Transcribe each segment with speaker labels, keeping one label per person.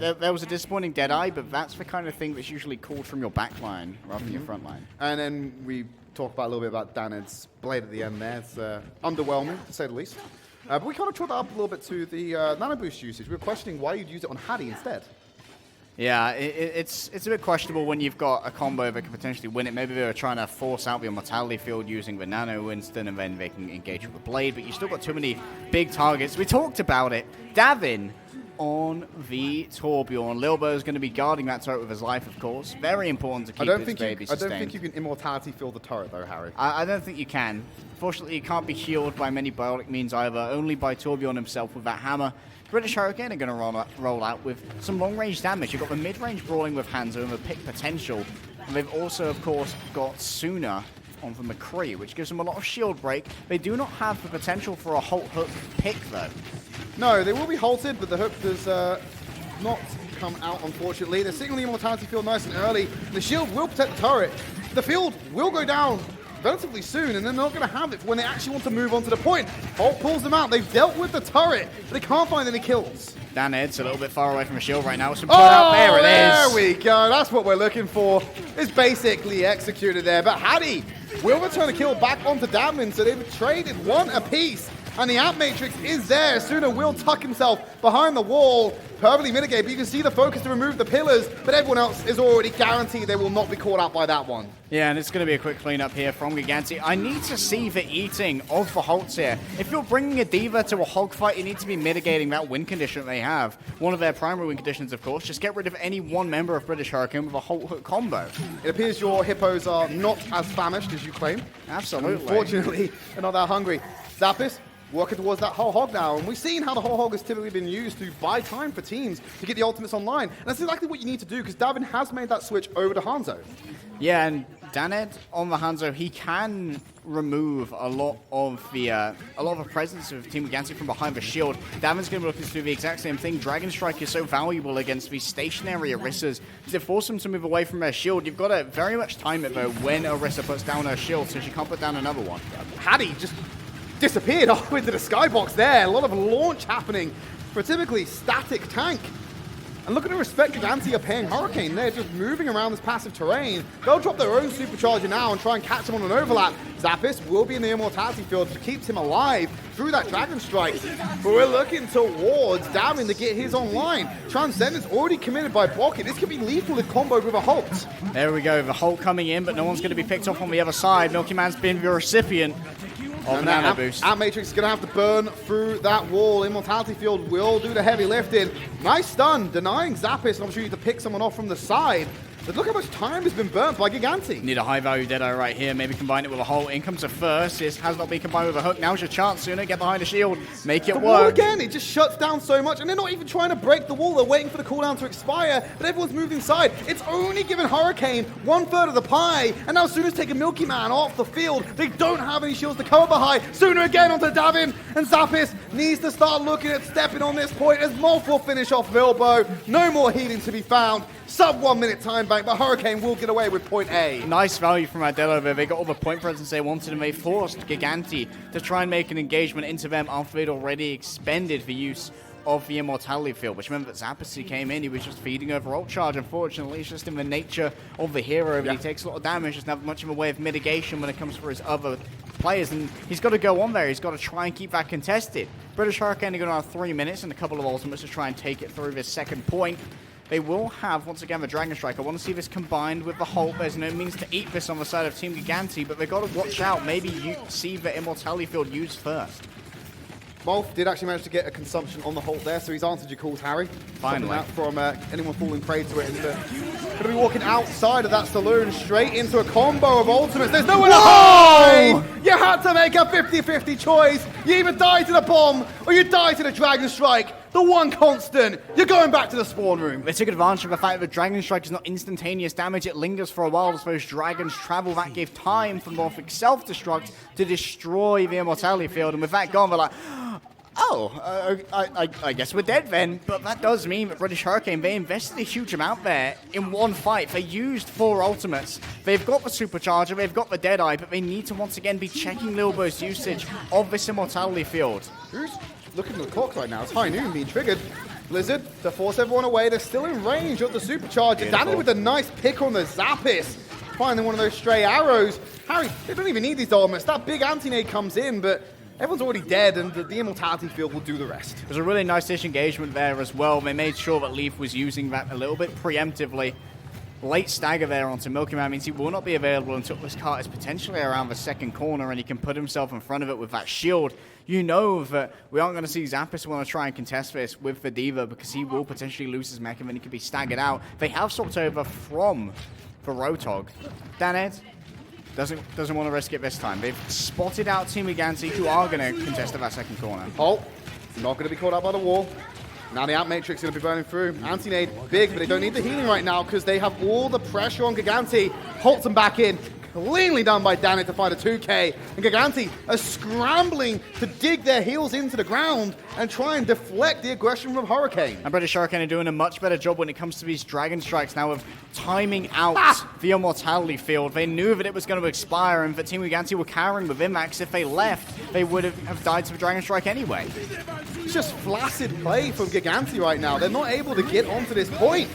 Speaker 1: There was a disappointing Deadeye, but that's the kind of thing that's usually called from your back line rather than your front line.
Speaker 2: And then we talk about a little bit about Daned's blade at the end there. It's underwhelming, to say the least. But we kind of chalked that up a little bit to the nano boost usage. We were questioning why you'd use it on Hattie instead.
Speaker 1: Yeah, it's a bit questionable when you've got a combo that can potentially win it. Maybe they were trying to force out the immortality field using the nano Winston, and then they can engage with the blade, but you still got too many big targets. We talked about it. Davin on the Torbjorn. Lilbo is going to be guarding that turret with his life, of course. Very important to keep his baby sustained.
Speaker 2: I don't think you can immortality field the turret, though, Harry.
Speaker 1: I don't think you can. Fortunately, you can't be healed by many biotic means either, only by Torbjorn himself with that hammer. British Hurricane are going to roll out with some long-range damage. You've got the mid-range brawling with Hanzo and the pick potential. And they've also, of course, got Suna on the McCree, which gives them a lot of shield break. They do not have the potential for a Halt Hook pick, though.
Speaker 2: No, they will be halted, but the hook does not come out, unfortunately. They're sitting on the immortality field nice and early. The shield will protect the turret. The field will go down relatively soon, and they're not going to have it when they actually want to move on to the point. Holt pulls them out. They've dealt with the turret, but they can't find any kills.
Speaker 1: Daned's a little bit far away from the shield right now. Some out there it is.
Speaker 2: There we go. That's what we're looking for. It's basically executed there, but Hattie will return a kill back onto Damon, so they've traded one apiece. And the Amp Matrix is there. Suna will tuck himself behind the wall, perfectly mitigate, but you can see the focus to remove the pillars, but everyone else is already guaranteed they will not be caught out by that one.
Speaker 1: Yeah, and it's going to be a quick cleanup here from Gigantti. I need to see the eating of the Holtz here. If you're bringing a Diva to a hog fight, you need to be mitigating that win condition they have. One of their primary win conditions, of course, just get rid of any one member of British Hurricane with a Halt Hook combo.
Speaker 2: It appears your hippos are not as famished as you claim.
Speaker 1: Absolutely.
Speaker 2: Unfortunately, they're not that hungry. Zappis working towards that whole hog now, and we've seen how the whole hog has typically been used to buy time for teams to get the ultimates online, and that's exactly what you need to do, because Davin has made that switch over to Hanzo. Yeah,
Speaker 1: and Daned on the Hanzo, he can remove a lot of the presence of Team Gigantti from behind the shield. Davin's going to be looking to do the exact same thing. Dragon Strike is so valuable against these stationary Orissas. To force them to move away from their shield, you've got to very much time it, though, when Orissa puts down her shield, so she can't put down another one.
Speaker 2: Hattie just disappeared off into the skybox there. A lot of launch happening for a typically static tank. And look at the respect Gigantti are paying Hurricane. They're just moving around this passive terrain. They'll drop their own supercharger now and try and catch him on an overlap. Zappis will be in the immortality field, which keeps him alive through that Dragon Strike. But we're looking towards Davin to get his online. Transcendence already committed by Pocket. This could be lethal if comboed with a Halt.
Speaker 1: There we go, the Halt coming in, but no one's going to be picked off on the other side. Milky Man's been the recipient of nano boost.
Speaker 2: Amp Matrix is going to have to burn through that wall. Immortality Field will do the heavy lifting. Nice stun, denying Zappis an opportunity to pick someone off from the side. But look how much time has been burnt by Gigantti.
Speaker 1: Need a high-value Deadeye right here. Maybe combine it with a Halt. In comes a first. This has not been combined with a hook. Now's your chance, Suna. Get behind the shield. Make it work.
Speaker 2: Wall again. It just shuts down so much. And they're not even trying to break the wall. They're waiting for the cooldown to expire. But everyone's moved inside. It's only given Hurricane 1/3 of the pie. And now Suna's taking Milky Man off the field. They don't have any shields to cover behind. Suna again onto Davin. And Zappis needs to start looking at stepping on this point. There's multiple finish off Milbo. No more healing to be found. Sub 1 minute time bank, but Hurricane will get away with point A.
Speaker 1: Nice value from Adelo there. They got all the point presence they wanted, and they forced Gigantti to try and make an engagement into them after they'd already expended the use of the immortality field, which meant that Zappis came in, he was just feeding over ult charge. Unfortunately, it's just in the nature of the hero, but he takes a lot of damage, doesn't have much of a way of mitigation when it comes for his other players, and he's got to go on there. He's got to try and keep that contested. British Hurricane are going to have 3 minutes and a couple of ultimates to try and take it through this second point. They will have, once again, the Dragon Strike. I want to see this combined with the Halt. There's no means to eat this on the side of Team Gigantti, but they've got to watch out. Maybe you see the Immortality Field used first.
Speaker 2: Molf did actually manage to get a consumption on the Halt there, so he's answered your calls, Harry.
Speaker 1: Finally.
Speaker 2: From anyone falling prey to it. And going to be walking outside of that saloon straight into a combo of ultimates. There's nowhere to hide! You had to make a 50-50 choice. You either die to the bomb or you die to the Dragon Strike. The one constant, you're going back to the spawn room.
Speaker 1: They took advantage of the fact that the Dragon Strike is not instantaneous damage. It lingers for a while as those dragons travel. That gave time for Morphic self-destruct to destroy the Immortality Field. And with that gone, they're like, oh, I guess we're dead then. But that does mean that British Hurricane, they invested a huge amount there in one fight. They used 4 ultimates. They've got the Supercharger, they've got the Deadeye, but they need to once again be checking Lilbo's usage of this Immortality Field.
Speaker 2: Looking at the clock right now, it's high noon being triggered. Blizzard to force everyone away. They're still in range of the supercharger. Danny with a nice pick on the Zappis. Finding one of those stray arrows. Harry, they don't even need these ultimates. That big anti-nade comes in, but everyone's already dead, and the immortality field will do the rest.
Speaker 1: There's a really nice disengagement there as well. They made sure that Leaf was using that a little bit preemptively. Late stagger there onto Milky Man means he will not be available until this cart is potentially around the second corner and he can put himself in front of it with that shield. You know that we aren't going to see Zappis want to try and contest this with the Diva because he will potentially lose his mech and then he could be staggered out. They have swapped over from the Roadhog. Daned doesn't want to risk it this time. They've spotted out Team Gigantti, who are going to contest at that second corner.
Speaker 2: Oh, not going to be caught out by the wall. Now the Amp Matrix is going to be burning through. Anti-nade, big, but they don't need the healing right now because they have all the pressure on Gigantti. Holds them back in. Cleanly done by Danny to find a 2K. And Gigantti are scrambling to dig their heels into the ground and try and deflect the aggression from Hurricane.
Speaker 1: And British Hurricane are doing a much better job when it comes to these Dragon Strikes now of timing out the Immortality field. They knew that it was going to expire and that Team Gigantti were carrying within that because if they left, they would have died to the Dragon Strike anyway.
Speaker 2: It's just flaccid play from Gigantti right now. They're not able to get onto this point.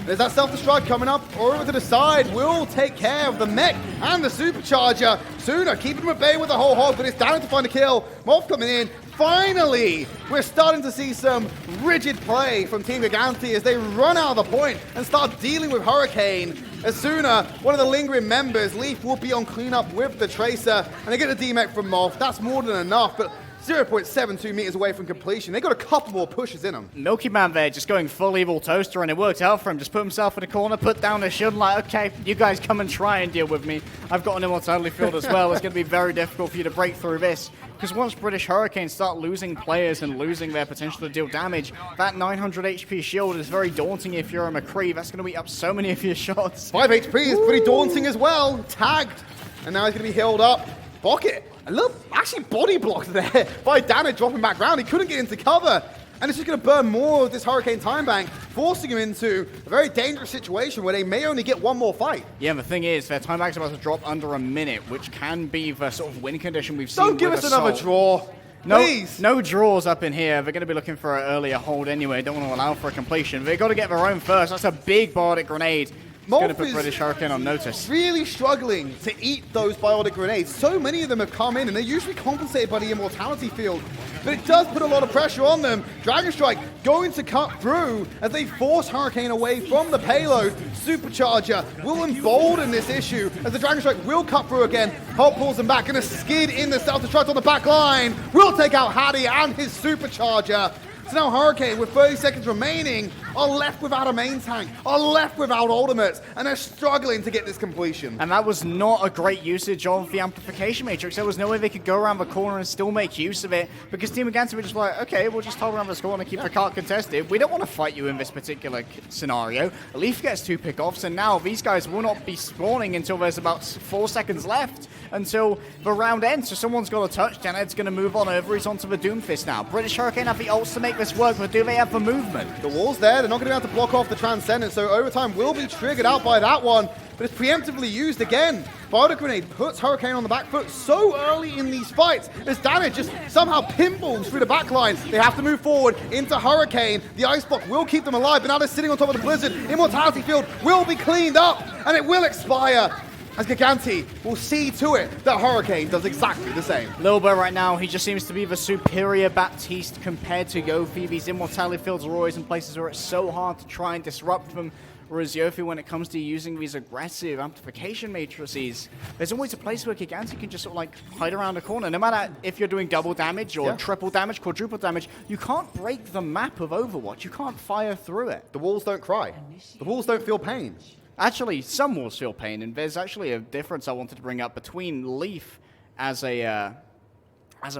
Speaker 2: There's that self-destruct coming up over to the side. Will take care of the mech and the supercharger. Sooner keeping him at bay with the whole hog, but it's down to find a kill. Morph coming in. Finally, we're starting to see some rigid play from Team Gigantti as they run out of the point and start dealing with Hurricane. As Sooner, one of the lingering members, Leaf will be on cleanup with the Tracer, and they get a D-mech from Morph. That's more than enough, but 0.72 meters away from completion. They got a couple more pushes in them.
Speaker 1: Milky Man there just going full evil toaster, and it worked out for him. Just put himself in a corner, put down a shield, like, okay, you guys come and try and deal with me. I've got an immortality field as well. It's going to be very difficult for you to break through this. Because once British Hurricanes start losing players and losing their potential to deal damage, that 900 HP shield is very daunting if you're a McCree. That's going to eat up so many of your shots.
Speaker 2: 5 HP is pretty daunting as well. Tagged. And now he's going to be healed up. Pocket. A little, actually body blocked there by Danner dropping back round. He couldn't get into cover. And it's just going to burn more of this Hurricane time bank, forcing him into a very dangerous situation where they may only get one more fight.
Speaker 1: Yeah, the thing is, their time bank's about to drop under a minute, which can be the sort of win condition we've seen.
Speaker 2: Don't give us another draw. Please.
Speaker 1: No draws up in here. They're going to be looking for an earlier hold anyway. Don't want to allow for a completion. They've got to get their own first. That's a big Bardic grenade. It's going to put British Hurricane on notice.
Speaker 2: Really struggling to eat those biotic grenades. So many of them have come in, and they're usually compensated by the immortality field. But it does put a lot of pressure on them. Dragon Strike going to cut through as they force Hurricane away from the payload. Supercharger will embolden this issue as the Dragon Strike will cut through again. Hulk pulls them back, and a skid in the self-destruct on the back line will take out Hattie and his Supercharger. So now Hurricane, with 30 seconds remaining, are left without a main tank, are left without ultimates, and they're struggling to get this completion.
Speaker 1: And that was not a great usage of the Amplification Matrix. There was no way they could go around the corner and still make use of it, because Team Gigantti were just like, okay, we'll just hold around this corner and keep the cart contested. We don't want to fight you in this particular scenario. Leaf gets 2 pickoffs, and now these guys will not be spawning until there's about 4 seconds left until the round ends. So someone's got a touchdown. It's going to move on over. He's onto the Doomfist now. British Hurricane have the ults to make this work, but do they have the movement?
Speaker 2: The wall's there. They're not going to be able to block off the Transcendence, so overtime will be triggered out by that one, but it's preemptively used again. Biotic Grenade puts Hurricane on the back foot so early in these fights as Danner just somehow pinballs through the back line. They have to move forward into Hurricane. The Ice Block will keep them alive, but now they're sitting on top of the Blizzard. Immortality Field will be cleaned up, and it will expire, as Gigantti will see to it that Hurricane does exactly the same.
Speaker 1: Lilbo right now, he just seems to be the superior Baptiste compared to Yofi. These Immortality Fields are always in places where it's so hard to try and disrupt them. Whereas Yofi, when it comes to using these aggressive amplification matrices, there's always a place where Gigantti can just sort of like hide around a corner. No matter if you're doing double damage or triple damage, quadruple damage, you can't break the map of Overwatch. You can't fire through it.
Speaker 2: The walls don't cry. The walls don't feel pain.
Speaker 1: Actually, some walls feel pain, and there's actually a difference I wanted to bring up between Leaf as a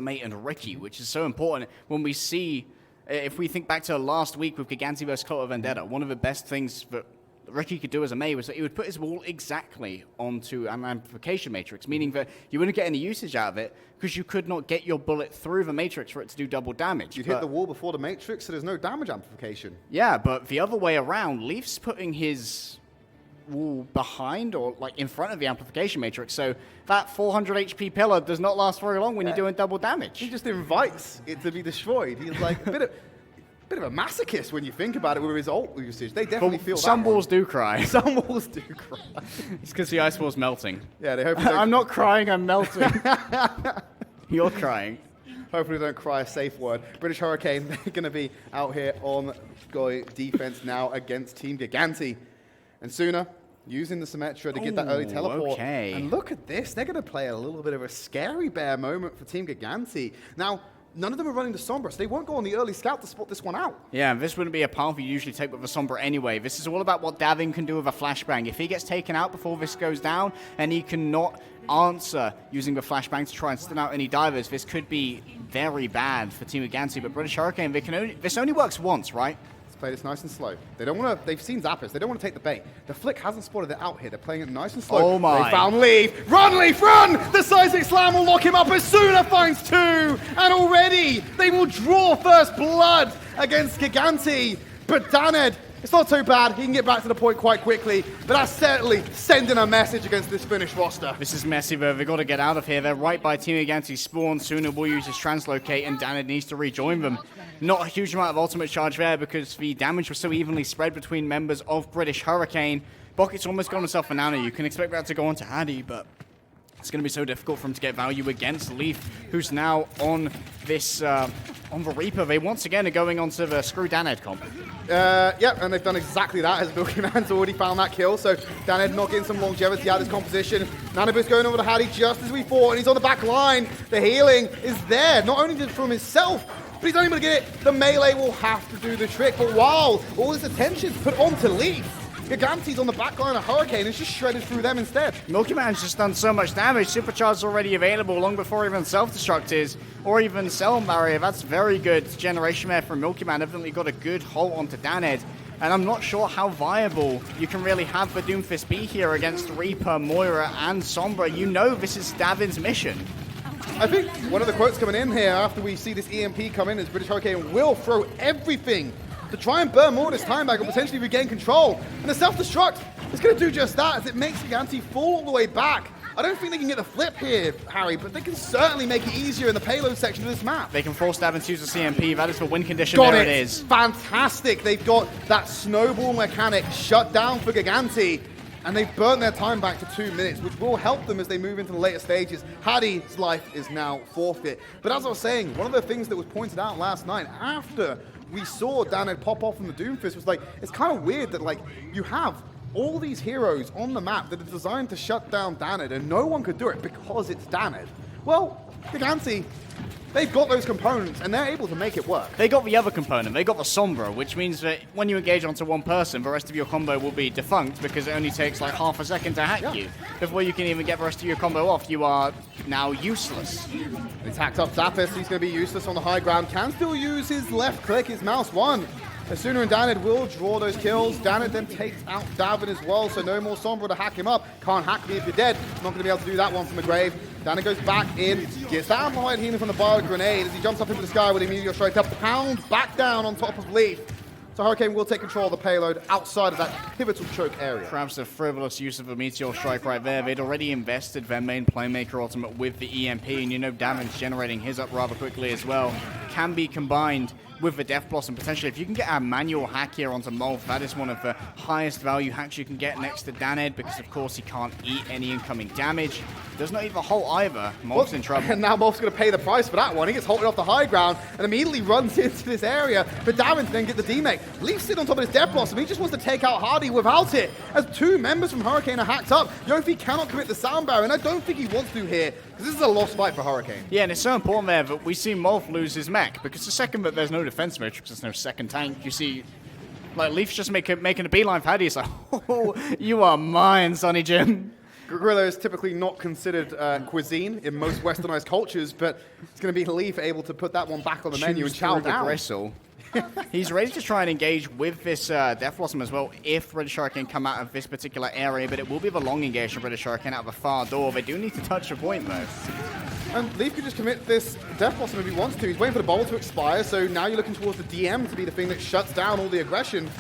Speaker 1: mate and Ricky, which is so important when we see, if we think back to last week with Gigantti vs. Cult of Vendetta, one of the best things that Ricky could do as a mate was that he would put his wall exactly onto an amplification matrix, meaning that you wouldn't get any usage out of it because you could not get your bullet through the matrix for it to do double damage.
Speaker 2: You'd hit the wall before the matrix, so there's no damage amplification.
Speaker 1: Yeah, but the other way around, Leaf's putting his wall behind or like in front of the amplification matrix, so that 400 HP pillar does not last very long when you're doing double damage.
Speaker 2: He just invites it to be destroyed. He's like, bit of a masochist when you think about it with his ult usage. They definitely feel
Speaker 1: some
Speaker 2: that one.
Speaker 1: walls do cry.
Speaker 2: Some walls do cry.
Speaker 1: It's because the ice wall's melting.
Speaker 2: Yeah, they hope
Speaker 1: I'm not crying, I'm melting. You're crying.
Speaker 2: Hopefully they don't cry a safe word. British Hurricane, they're going to be out here on defense now against Team Gigantti. And Sooner, using the Symmetra to get that early teleport.
Speaker 1: Okay.
Speaker 2: And look at this. They're going to play a little bit of a scary bear moment for Team Gigantti. Now, none of them are running the Sombra, so they won't go on the early scout to spot this one out.
Speaker 1: Yeah, this wouldn't be a path you usually take with a Sombra anyway. This is all about what Davin can do with a flashbang. If he gets taken out before this goes down, and he cannot answer using the flashbang to try and stun out any divers, this could be very bad for Team Gigantti. But British Hurricane, this only works once, right?
Speaker 2: Let's play this nice and slow. They don't want to. They've seen Zappers. They don't want to take the bait. The Flick hasn't spotted it out here. They're playing it nice and slow.
Speaker 1: Oh my!
Speaker 2: They found Leaf. Run, Leaf, run! The seismic slam will lock him up as Sooner finds 2, and already they will draw first blood against Gigantti. But Daned, it's not too bad. He can get back to the point quite quickly, but that's certainly sending a message against this Finnish roster.
Speaker 1: This is messy, but they've got to get out of here. They're right by Team Gigantti's spawn. Sooner will use his translocate, and Daned needs to rejoin them. Not a huge amount of ultimate charge there because the damage was so evenly spread between members of British Hurricane. Bucket's almost got himself a nano. You can expect that to go on to Addy, but it's going to be so difficult for him to get value against Leaf, who's now on this, on the Reaper. They once again are going on to the Screw Daned comp.
Speaker 2: Yeah, and they've done exactly that as Milky Man's already found that kill. So Daned not getting some longevity out of this composition. Nanoboo's going over to Hattie just as we thought, and he's on the back line. The healing is there, not only from himself, but he's only going to get it. The melee will have to do the trick. But while all this attention's put onto Leaf, Gigantti's on the back line of Hurricane and just shredded through them instead.
Speaker 1: Milky Man's just done so much damage. Supercharge's already available long before even Self-Destruct is, or even Cell Barrier. That's very good generation there from Milky Man. Evidently got a good hold onto Daned. And I'm not sure how viable you can really have the Doomfist be here against Reaper, Moira, and Sombra. You know this is Davin's mission.
Speaker 2: I think one of the quotes coming in here after we see this EMP come in is British Hurricane will throw everything to try and burn more of this time back and potentially regain control. And the self-destruct is going to do just that as it makes Gigantti fall all the way back. I don't think they can get the flip here, Harry, but they can certainly make it easier in the payload section of this map.
Speaker 1: They can force Davin to use the CMP. That is the win condition.
Speaker 2: Got
Speaker 1: there
Speaker 2: it.
Speaker 1: It is.
Speaker 2: Fantastic. They've got that snowball mechanic shut down for Gigantti. And they've burnt their time back to 2 minutes, which will help them as they move into the later stages. Hattie's life is now forfeit. But as I was saying, one of the things that was pointed out last night after we saw Daned pop off from the Doomfist was like, it's kind of weird that like you have all these heroes on the map that are designed to shut down Daned and no one could do it because it's Daned. Well, Gigantti, they've got those components and they're able to make it work.
Speaker 1: They got the other component. They got the Sombra, which means that when you engage onto one person, the rest of your combo will be defunct because it only takes like half a second to hack you. Before you can even get the rest of your combo off, you are now useless.
Speaker 2: He's hacked up Zappis. He's going to be useless on the high ground. Can still use his left click, his mouse one. As Sooner and Daned will draw those kills. Daned then takes out Davin as well, so no more Sombra to hack him up. Can't hack me if you're dead. Not going to be able to do that one from the grave. Daned goes back in, gets that amplified healing from the bar grenade as he jumps up into the sky with a meteor strike up, pounds back down on top of Leaf. So Hurricane will take control of the payload outside of that pivotal choke area.
Speaker 1: Perhaps a frivolous use of a Meteor Strike right there. They'd already invested their main Playmaker ultimate with the EMP, and you know Davin's generating his up rather quickly as well. Can be combined with the Death Blossom. Potentially, if you can get a manual hack here onto Molf, that is one of the highest value hacks you can get next to Daned, because of course he can't eat any incoming damage. Does not eat the hull either. Molf's in trouble.
Speaker 2: And now Molf's going to pay the price for that one. He gets halted off the high ground and immediately runs into this area for Davin to then get the D-Make. Leaf's sitting on top of his Death Blossom. He just wants to take out Hardy without it. As 2 members from Hurricane are hacked up, Yofi cannot commit the sound barrier, and I don't think he wants to here, because this is a lost fight for Hurricane.
Speaker 1: Yeah, and it's so important there that we see Molf lose his mech, because the second that there's no defense matrix, there's no second tank, you see like Leaf's just making a beeline for Hardy. It's like, oh, you are mine, Sonny Jim.
Speaker 2: Gorilla is typically not considered cuisine in most westernized cultures, but it's going to be Leaf able to put that one back on the menu and chow down.
Speaker 1: Gristle. He's ready to try and engage with this Death Blossom as well if British Hurricane come out of this particular area, but it will be the long engage for British Hurricane out of the far door. They do need to touch a point though.
Speaker 2: And Leaf could just commit this Death Blossom if he wants to. He's waiting for the bubble to expire, so now you're looking towards the DM to be the thing that shuts down all the aggression.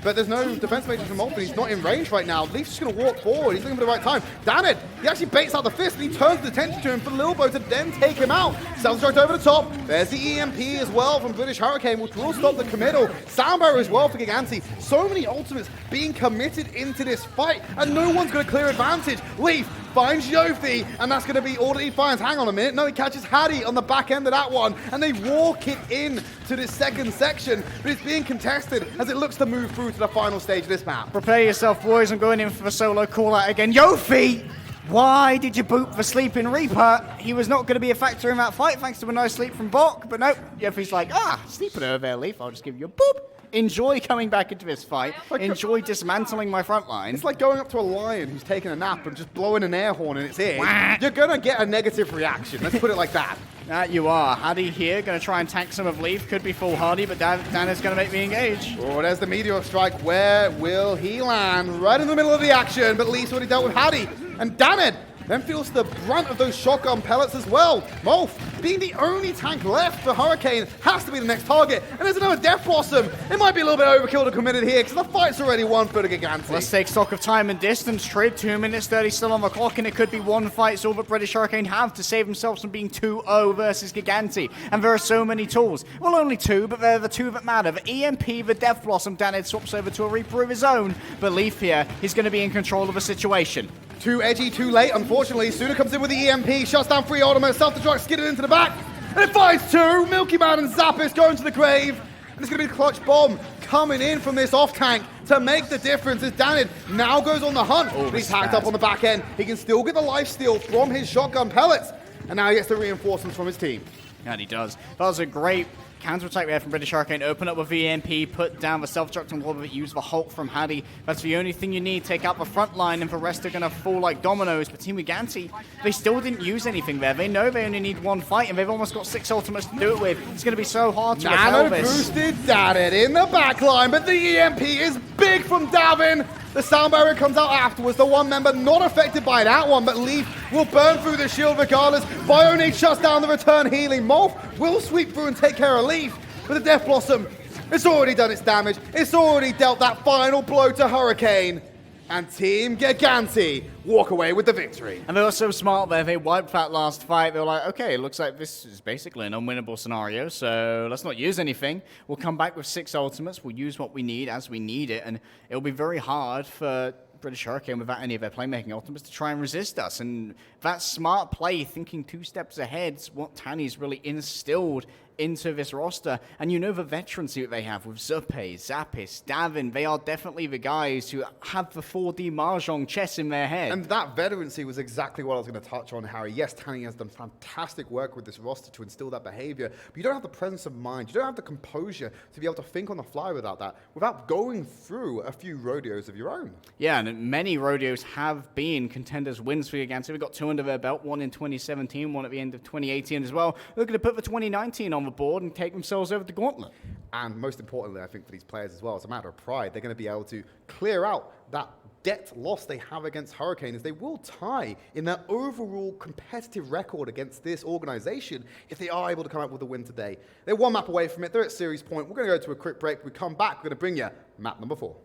Speaker 2: but there's no defense matrix from Molten. He's not in range right now. Leaf's just going to walk forward. He's looking for the right time. Damn it! He actually baits out the fist, and he turns the attention to him for Lilbo to then take him out. Self-destruct over the top. There's the EMP as well from British Hurricane, which will stop the committal. Soundbarrier as well for Gigantti. So many ultimates being committed into this fight, and no one's going to clear advantage. Leaf finds Yofi, and that's going to be all that he finds. Hang on a minute. No, he catches Hattie on the back end of that one, and they walk it in to this second section, but it's being contested as it looks to move through to the final stage of this map.
Speaker 1: Prepare yourself, boys. I'm going in for a solo call-out again. Yofi! Why did you boot for sleeping Reaper? He was not going to be a factor in that fight, thanks to a nice sleep from Bok, but nope. Yofi's like, sleeping over there, Leaf. I'll just give you a boop. Enjoy coming back into this fight. Enjoy dismantling my front line.
Speaker 2: It's like going up to a lion who's taking a nap and just blowing an air horn in its ear. You're going to get a negative reaction. Let's put it like that.
Speaker 1: That you are. Hattie here, going to try and tank some of Leaf. Could be foolhardy, but Dan is going to make me engage.
Speaker 2: Oh, there's the Meteor Strike. Where will he land? Right in the middle of the action, but Leaf's already dealt with Hattie. And Danid then feels the brunt of those shotgun pellets as well. Molf, being the only tank left for Hurricane, has to be the next target. And there's another Death Blossom. It might be a little bit overkill to committed here, because the fight's already won for the Gigantti.
Speaker 1: Let's take stock of time and distance. Tridd, 2 minutes 30 still on the clock, and it could be one fight. So all that British Hurricane have to save themselves from being 2-0 versus Gigantti. And there are so many tools. Well, only 2, but they're the 2 that matter. The EMP, the Death Blossom. Danid swaps over to a Reaper of his own. But Leaf here, he's going to be in control of the situation.
Speaker 2: Too edgy, too late, unfortunately. Suna comes in with the EMP, shuts down 3 ultimates, self-destruct, skidded into the back, and it finds 2. Milky Man and Zappis going to the grave, and it's going to be the clutch bomb coming in from this off-tank to make the difference as Danid now goes on the hunt. But he's hacked up on the back end. He can still get the lifesteal from his shotgun pellets, and now he gets the reinforcements from his team.
Speaker 1: And he does. That was a great counter-attack there from British Hurricane. Open up with VMP, put down the self-destruct on top of it, use the Hulk from Hattie. That's the only thing you need. Take out the front line, and the rest are going to fall like dominoes. But Team Gigantti, they still didn't use anything there. They know they only need one fight, and they've almost got 6 ultimates to do it with. It's going to be so hard to repel this.
Speaker 2: Nano-boosted Danid in the back line, but the EMP is big from Davin. The sound barrier comes out afterwards. The one member not affected by that one, but Leaf will burn through the shield regardless. Bionade shuts down the return healing. Molf will sweep through and take care of Leaf. But the Death Blossom, it's already done its damage. It's already dealt that final blow to Hurricane. And Team Gigantti walk away with the victory.
Speaker 1: And they were so smart there. They wiped that last fight. They were like, okay, it looks like this is basically an unwinnable scenario, so let's not use anything. We'll come back with 6 ultimates. We'll use what we need as we need it, and it'll be very hard for British Hurricane without any of their playmaking ultimates to try and resist us. And that smart play, thinking 2 steps ahead, is what Tanny's really instilled into this roster. And you know the veterancy that they have with Zuppe, Zappis, Davin. They are definitely the guys who have the 4D Mahjong chess in their head.
Speaker 2: And that veterancy was exactly what I was going to touch on, Harry. Yes, Tanny has done fantastic work with this roster to instill that behavior, but you don't have the presence of mind, you don't have the composure to be able to think on the fly without that, without going through a few rodeos of your own.
Speaker 1: Yeah, and many rodeos have been Contenders wins for Gigantti. We got 2 under their belt, 1 in 2017, 1 at the end of 2018 as well. They're going to put the 2019 on the board and take themselves over the gauntlet.
Speaker 2: And most importantly, I think for these players as well, it's a matter of pride. They're going to be able to clear out that debt loss they have against Hurricane, as they will tie in their overall competitive record against this organization if they are able to come out with a win today. They're 1 map away from it. They're at series point. We're going to go to a quick break. When we come back, we're going to bring you map number 4.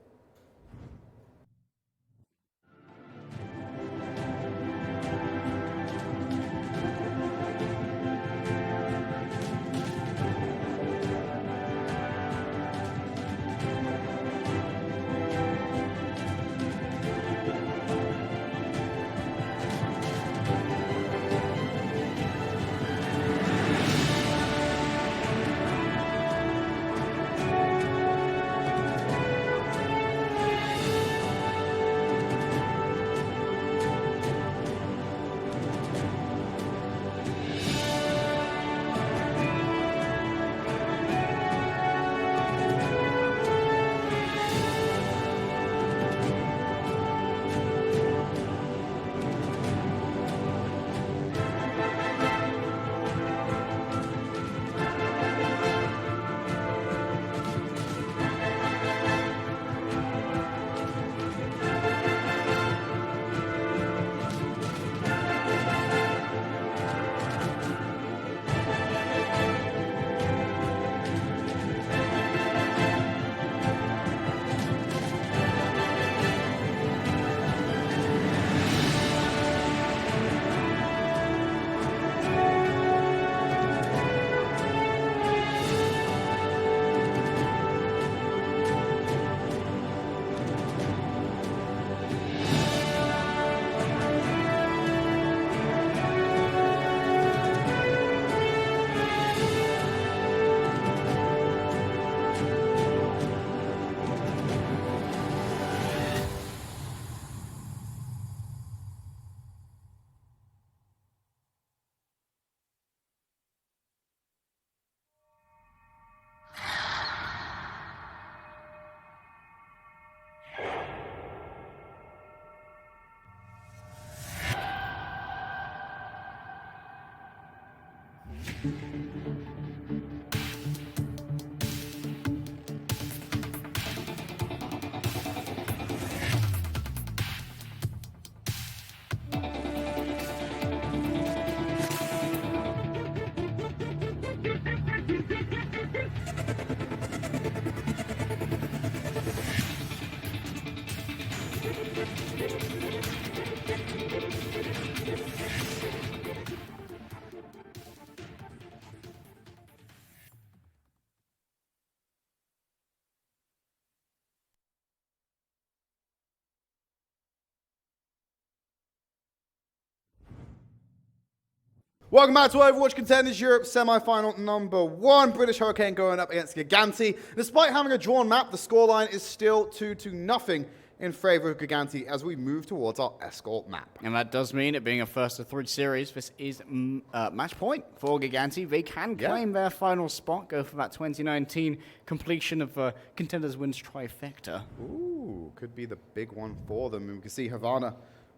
Speaker 2: Welcome back to Overwatch Contenders Europe semi-final number 1. British Hurricane going up against Gigantti. Despite having a drawn map, the scoreline is still 2-0 in favor of Gigantti as we move towards our escort map.
Speaker 1: And that does mean it being a first of 3 series, this is match point for Gigantti. They can claim their final spot, go for that 2019 completion of Contenders wins trifecta.
Speaker 2: Ooh, could be the big one for them. And we can see Havana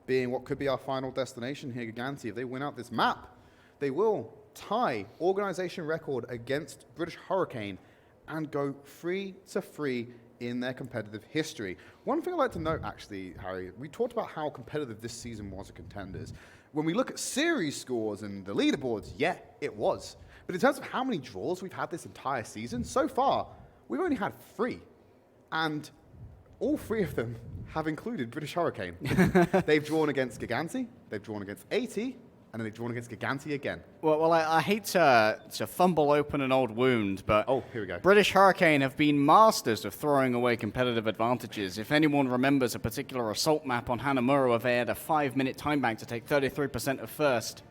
Speaker 2: being what could be our final destination here, Gigantti. If they win out this map, they will tie organization record against British Hurricane and go 3-3 in their competitive history. One thing I'd like to note, actually, Harry, we talked about how competitive this season was at Contenders. When we look at series scores and the leaderboards, yeah, it was. But in terms of how many draws we've had this entire season, so far, we've only had 3. And all 3 of them have included British Hurricane. They've drawn against Gigantti, they've drawn against AT, and then they've drawn against Gigantti again.
Speaker 1: Well, I hate to fumble open an old wound, but
Speaker 2: here we go.
Speaker 1: British Hurricane have been masters of throwing away competitive advantages. If anyone remembers a particular assault map on Hanamura where they had a 5-minute time bank to take 33% of first,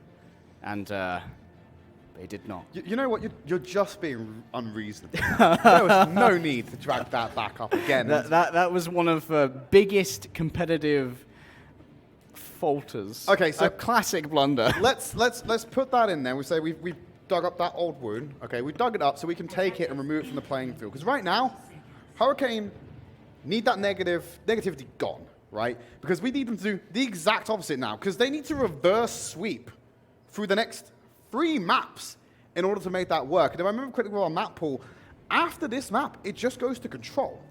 Speaker 1: and they did not.
Speaker 2: You know what? You're just being unreasonable. There was no need to drag that back up again.
Speaker 1: That was one of the biggest competitive falters.
Speaker 2: Okay, so
Speaker 1: a classic blunder.
Speaker 2: Let's put that in there. We say we've dug up that old wound. Okay, we dug it up so we can take it and remove it from the playing field. Because right now, Hurricane need that negativity gone, right? Because we need them to do the exact opposite now. Because they need to reverse sweep through the next 3 maps in order to make that work. And if I remember correctly with our map pool, after this map, it just goes to control.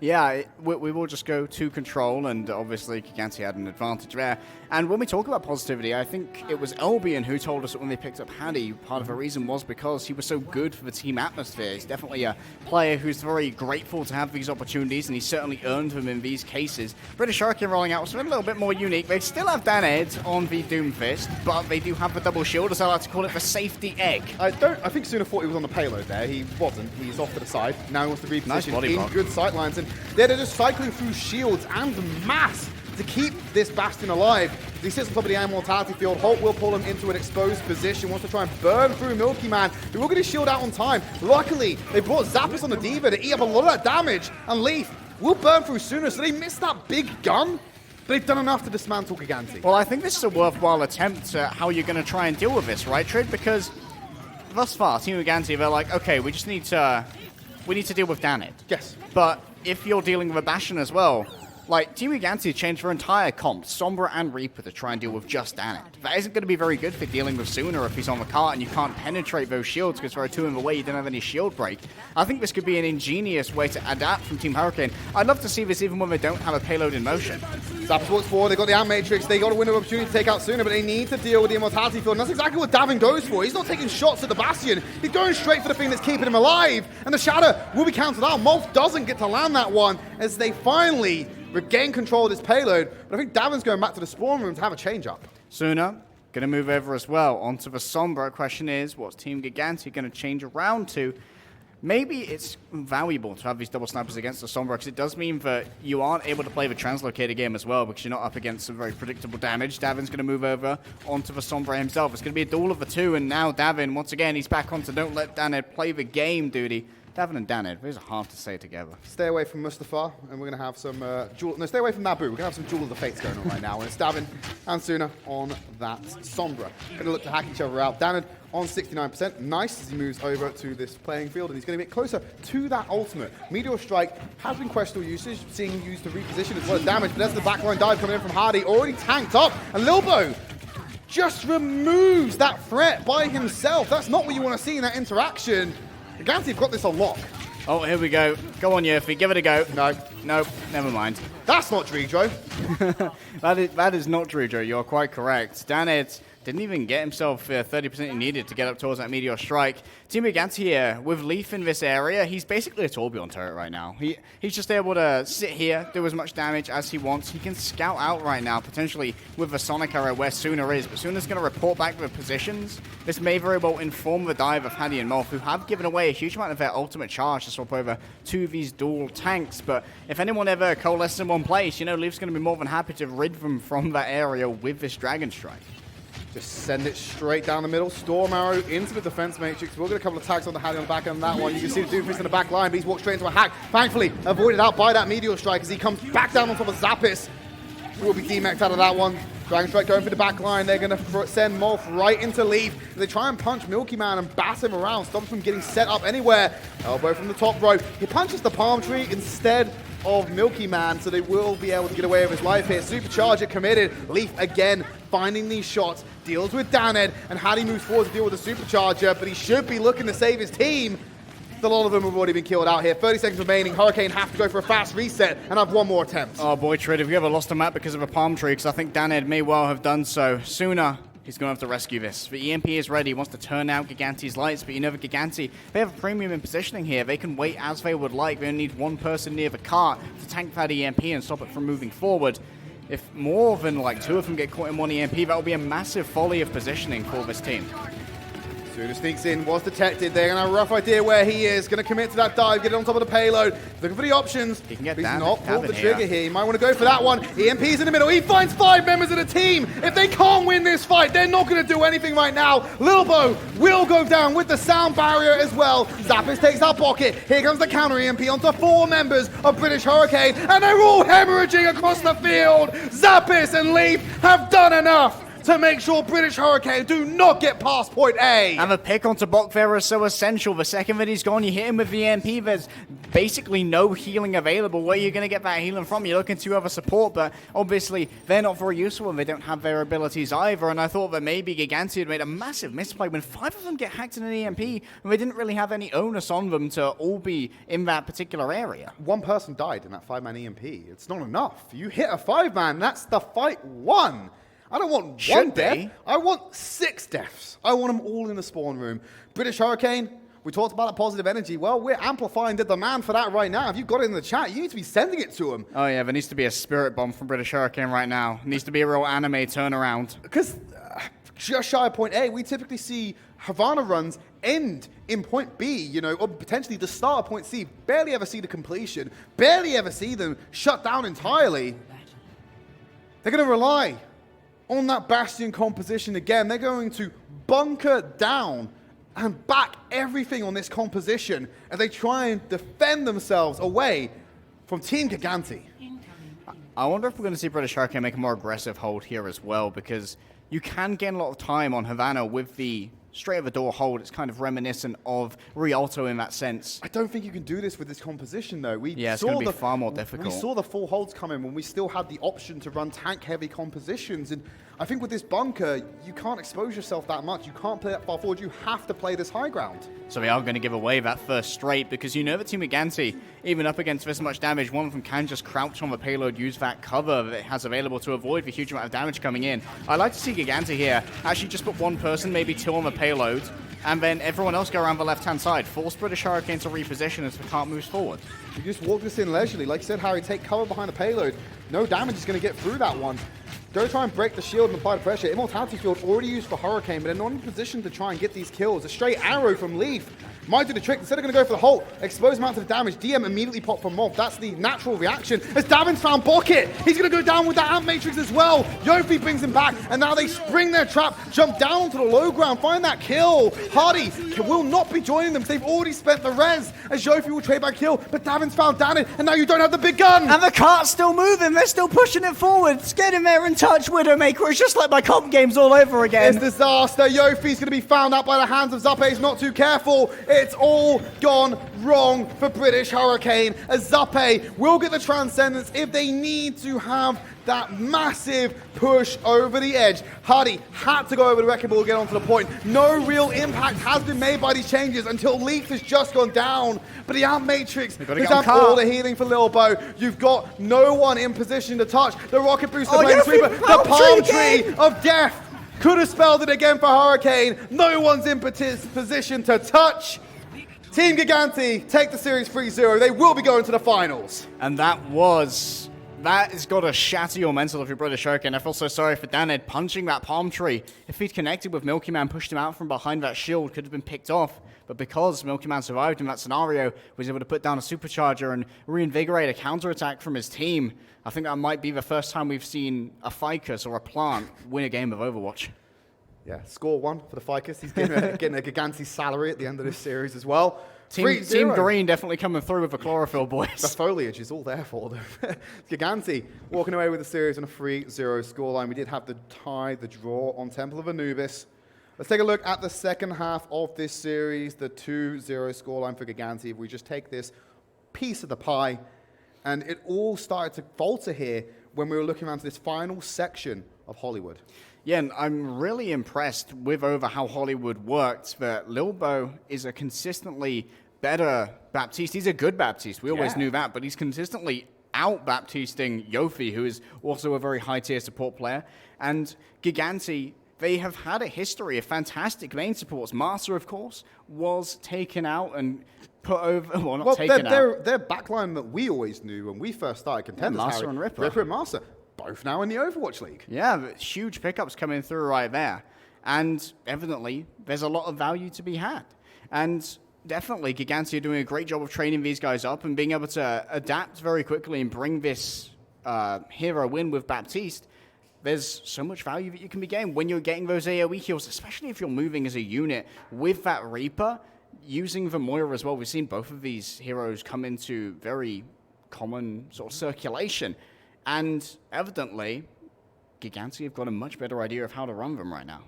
Speaker 1: Yeah, we will just go to control, and obviously Gigantti had an advantage there. And when we talk about positivity, I think it was Albion who told us that when they picked up Haddy, part of the reason was because he was so good for the team atmosphere. He's definitely a player who's very grateful to have these opportunities, and he certainly earned them in these cases. British Hurricane rolling out was a little bit more unique. They still have Dan Ed on the Doomfist, but they do have the double shield, as I like to call it, the safety egg.
Speaker 2: I think Suna thought he was on the payload there. He wasn't. He's off to the side. Now he wants to reposition in good sight lines. And they're just cycling through shields and mass to keep this Bastion alive. He sits on top of the Immortality field. Holt will pull him into an exposed position, wants to try and burn through Milky Man, who will get his shield out on time. Luckily, they brought Zappos on the Diva to eat up a lot of that damage, and Leaf will burn through sooner, so they missed that big gun, but they've done enough to dismantle Gigantti.
Speaker 1: Well, I think this is a worthwhile attempt at how you're going to try and deal with this, right, Tridd? Because thus far, Team Gigantti, they're like, okay, we just need to deal with Danid.
Speaker 2: Yes.
Speaker 1: But if you're dealing with a Bastion as well, like, Team Gigantti changed their entire comp, Sombra and Reaper, to try and deal with just Danid. That isn't going to be very good for dealing with Sooner if he's on the cart and you can't penetrate those shields because there are 2 in the way, you don't have any shield break. I think this could be an ingenious way to adapt from Team Hurricane. I'd love to see this even when they don't have a payload in motion.
Speaker 2: Zappos walks forward, they got the Ant Matrix, they got a window of opportunity to take out Sooner, but they need to deal with the Immortality field, and that's exactly what Davin goes for. He's not taking shots at the Bastion, he's going straight for the thing that's keeping him alive, and the Shatter will be counted out. Molf doesn't get to land that one as they finally regain control of this payload, but I think Davin's going back to the spawn room to have a change-up.
Speaker 1: Sooner going to move over as well onto the Sombra. Question is, what's Team Gigantti going to change around to? Maybe it's valuable to have these double snipers against the Sombra because it does mean that you aren't able to play the translocator game as well because you're not up against some very predictable damage. Davin's going to move over onto the Sombra himself. It's going to be a duel of the 2, and now Davin, once again, he's back onto don't let Daned play the game duty. Davin and Daned, those are hard to say together.
Speaker 2: Stay away from Mustafa, and we're going to have some stay away from Nabu. We're going to have some Duel of the Fates going on right now, and it's Davin and Suna on that Sombra. Going to look to hack each other out. Daned on 69%. Nice as he moves over to this playing field, and he's going to get closer to that ultimate. Meteor Strike has been questionable usage, seeing used to reposition as well as damage, but that's the backline dive coming in from Hardy, already tanked up, and Lilbo just removes that threat by himself. That's not what you want to see in that interaction. Gigantti have got this on lock.
Speaker 1: Oh, here we go. Go on, Yerfy. Give it a go.
Speaker 2: No.
Speaker 1: Nope. Never mind.
Speaker 2: That's not Driedro.
Speaker 1: that is not Driedro. You're quite correct. Daned didn't even get himself 30% he needed to get up towards that Meteor Strike. Team Gigantti here, with Leaf in this area, he's basically a Torbjorn turret right now. He's just able to sit here, do as much damage as he wants. He can scout out right now, potentially with the Sonic arrow where Suna is, but Suna's going to report back the positions. This may very well inform the dive of Paddy and Molf, who have given away a huge amount of their ultimate charge to swap over to these dual tanks. But if anyone ever coalesces in one place, you know, Leaf's going to be more than happy to rid them from that area with this Dragon Strike.
Speaker 2: Just send it straight down the middle. Storm Arrow into the defense matrix. We'll get a couple of tags on the Hattie on the back end of that one. You can see the Doofus in the back line, but he's walked straight into a hack. Thankfully, avoided out by that Meteor Strike as he comes back down on top of Zappis. Will be demexed out of that one. Dragon Strike going for the back line. They're going to send Molf right into Leaf. They try and punch Milky Man and bat him around. Stop him from getting set up anywhere. Elbow from the top row. He punches the palm tree instead of Milky Man, so they will be able to get away with his life here. Supercharger committed. Leaf again finding these shots. Deals with Daned, and Hattie moves forward to deal with the Supercharger, but he should be looking to save his team. A lot of them have already been killed out here. 30 seconds remaining. Hurricane have to go for a fast reset and have one more attempt.
Speaker 1: Oh boy, Tridd, have you ever lost a map because of a palm tree? Because I think Daned may well have done so. Sooner, he's going to have to rescue this. The EMP is ready. He wants to turn out Gigantti's lights, but you know the Gigantti, they have a premium in positioning here. They can wait as they would like. They only need one person near the cart to tank that EMP and stop it from moving forward. If more than like two of them get caught in one EMP, that will be a massive folly of positioning for this team.
Speaker 2: Suna sneaks in, was detected. They're going to have a rough idea where he is. Going to commit to that dive, get it on top of the payload. Looking for the options.
Speaker 1: He can get
Speaker 2: He's
Speaker 1: down,
Speaker 2: not pulled the trigger here. He might want to go for that one. EMP's in the middle. He finds 5 members of the team. If they can't win this fight, they're not going to do anything right now. Lilbo will go down with the sound barrier as well. Zappis takes that pocket. Here comes the counter EMP onto 4 members of British Hurricane, and they're all hemorrhaging across the field. Zappis and Leaf have done enough to make sure British Hurricane do not get past point A.
Speaker 1: And the pick onto Bok there is so essential. The second that he's gone, you hit him with the EMP. There's basically no healing available. Where are you going to get that healing from? You're looking to other support, but obviously they're not very useful and they don't have their abilities either. And I thought that maybe Gigantti had made a massive misplay when 5 of them get hacked in an EMP and they didn't really have any onus on them to all be in that particular area.
Speaker 2: 1 person died in that 5-man EMP. It's not enough. You hit a 5-man, that's the fight won. I don't want one death. I want 6 deaths. I want them all in the spawn room. British Hurricane, we talked about that positive energy. Well, we're amplifying the demand for that right now. If you've got it in the chat, you need to be sending it to them.
Speaker 1: Oh yeah, there needs to be a spirit bomb from British Hurricane right now. It needs to be a real anime turnaround.
Speaker 2: Because just shy of point A, we typically see Havana runs end in point B, you know, or potentially the start of point C. Barely ever see the completion. Barely ever see them shut down entirely. They're going to rely on that Bastion composition again. They're going to bunker down and back everything on this composition as they try and defend themselves away from Team Gigantti.
Speaker 1: I wonder if we're going to see British Hurricane make a more aggressive hold here as well, because you can gain a lot of time on Havana with the straight of the door hold. It's kind of reminiscent of Rialto in that sense.
Speaker 2: I don't think you can do this with this composition, though.
Speaker 1: It's going to be far more difficult.
Speaker 2: We saw the full holds come in when we still had the option to run tank-heavy compositions, and I think with this bunker, you can't expose yourself that much. You can't play that far forward. You have to play this high ground.
Speaker 1: So they are going to give away that first straight, because you know that Team Gigantti, even up against this much damage, one of them can just crouch on the payload, use that cover that it has available to avoid the huge amount of damage coming in. I'd like to see Gigantti here actually just put 1 person, maybe 2 on the payload, and then everyone else go around the left-hand side. Force British Hurricane to reposition as the cart moves forward.
Speaker 2: You just walk this in leisurely. Like you said, Harry, take cover behind the payload. No damage is going to get through that one. Go try and break the shield and apply the pressure. Immortality field already used for Hurricane, but they're not in a position to try and get these kills. A straight arrow from Leaf might do the trick. Instead of going to go for the Holt, expose amounts of damage. DM immediately pop from Mob. That's the natural reaction. As Davin's found Bucket, he's going to go down with that Amp Matrix as well. Yofi brings him back, and now they spring their trap, jump down to the low ground, find that kill. Hardy will not be joining them. They've already spent the res, as Yofi will trade back kill, but Davin's found Danin, and now you don't have the big gun.
Speaker 1: And the cart's still moving. They're still pushing it forward. It's getting there in touch, Widowmaker. It's just like my comp games all over again.
Speaker 2: It's disaster. Yofi's going to be found out by the hands of Zappe. He's not too careful. It's all gone wrong for British Hurricane, as Zappe will get the Transcendence if they need to have that massive push over the edge. Hardy had to go over the wrecking ball to get onto the point. No real impact has been made by these changes until Leaf has just gone down. But the Amp Matrix has done all the healing for Lil Bo. You've got no one in position to touch. The Rocket Booster Blade Sweeper, the Palm Tree of Death could have spelled it again for Hurricane. No one's in position to touch. Team Gigantti take the series 3-0. They will be going to the finals.
Speaker 1: And that has got to shatter your mental if you're British Hurricane. I feel so sorry for Daned punching that palm tree. If he'd connected with Milky Man, pushed him out from behind that shield, could have been picked off. But because Milky Man survived in that scenario, was able to put down a supercharger and reinvigorate a counterattack from his team, I think that might be the first time we've seen a Ficus or a plant win a game of Overwatch.
Speaker 2: Yeah, score 1 for the Ficus. He's getting a Gigantti salary at the end of this series as well.
Speaker 1: Team Green definitely coming through with the chlorophyll, boys.
Speaker 2: The foliage is all there for them. Gigantti walking away with the series on a 3-0 scoreline. We did have the tie, the draw on Temple of Anubis. Let's take a look at the second half of this series, the 2-0 scoreline for Gigantti. If we just take this piece of the pie, and it all started to falter here when we were looking around to this final section of Hollywood.
Speaker 1: Yeah, and I'm really impressed with over how Hollywood worked, that Lil Bo is a consistently better Baptiste. He's a good Baptiste. We always knew that, but he's consistently out-Baptisting Yofi, who is also a very high-tier support player. And Gigantti, they have had a history of fantastic main supports. Master, of course, was taken out and put over, well, not taken out.
Speaker 2: Their backline that we always knew when we first started Contenders.
Speaker 1: Master and Ripper.
Speaker 2: Ripper and Master. Both now in the Overwatch League.
Speaker 1: Yeah, huge pickups coming through right there. And evidently, there's a lot of value to be had. And definitely, Gigantti are doing a great job of training these guys up and being able to adapt very quickly and bring this hero win with Baptiste. There's so much value that you can be getting when you're getting those AoE kills, especially if you're moving as a unit with that Reaper, using the Moira as well. We've seen both of these heroes come into very common sort of circulation. And evidently, Gigantti have got a much better idea of how to run them right now.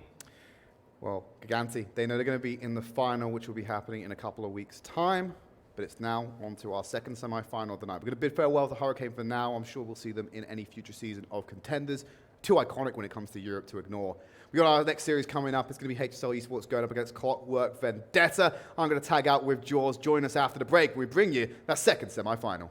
Speaker 2: Well, Gigantti, they know they're going to be in the final, which will be happening in a couple of weeks' time. But it's now on to our second semi-final of the night. We're going to bid farewell to Hurricane for now. I'm sure we'll see them in any future season of Contenders. Too iconic when it comes to Europe to ignore. We got our next series coming up. It's going to be HSL Esports going up against Clockwork Vendetta. I'm going to tag out with Jaws. Join us after the break. We bring you that second semi-final.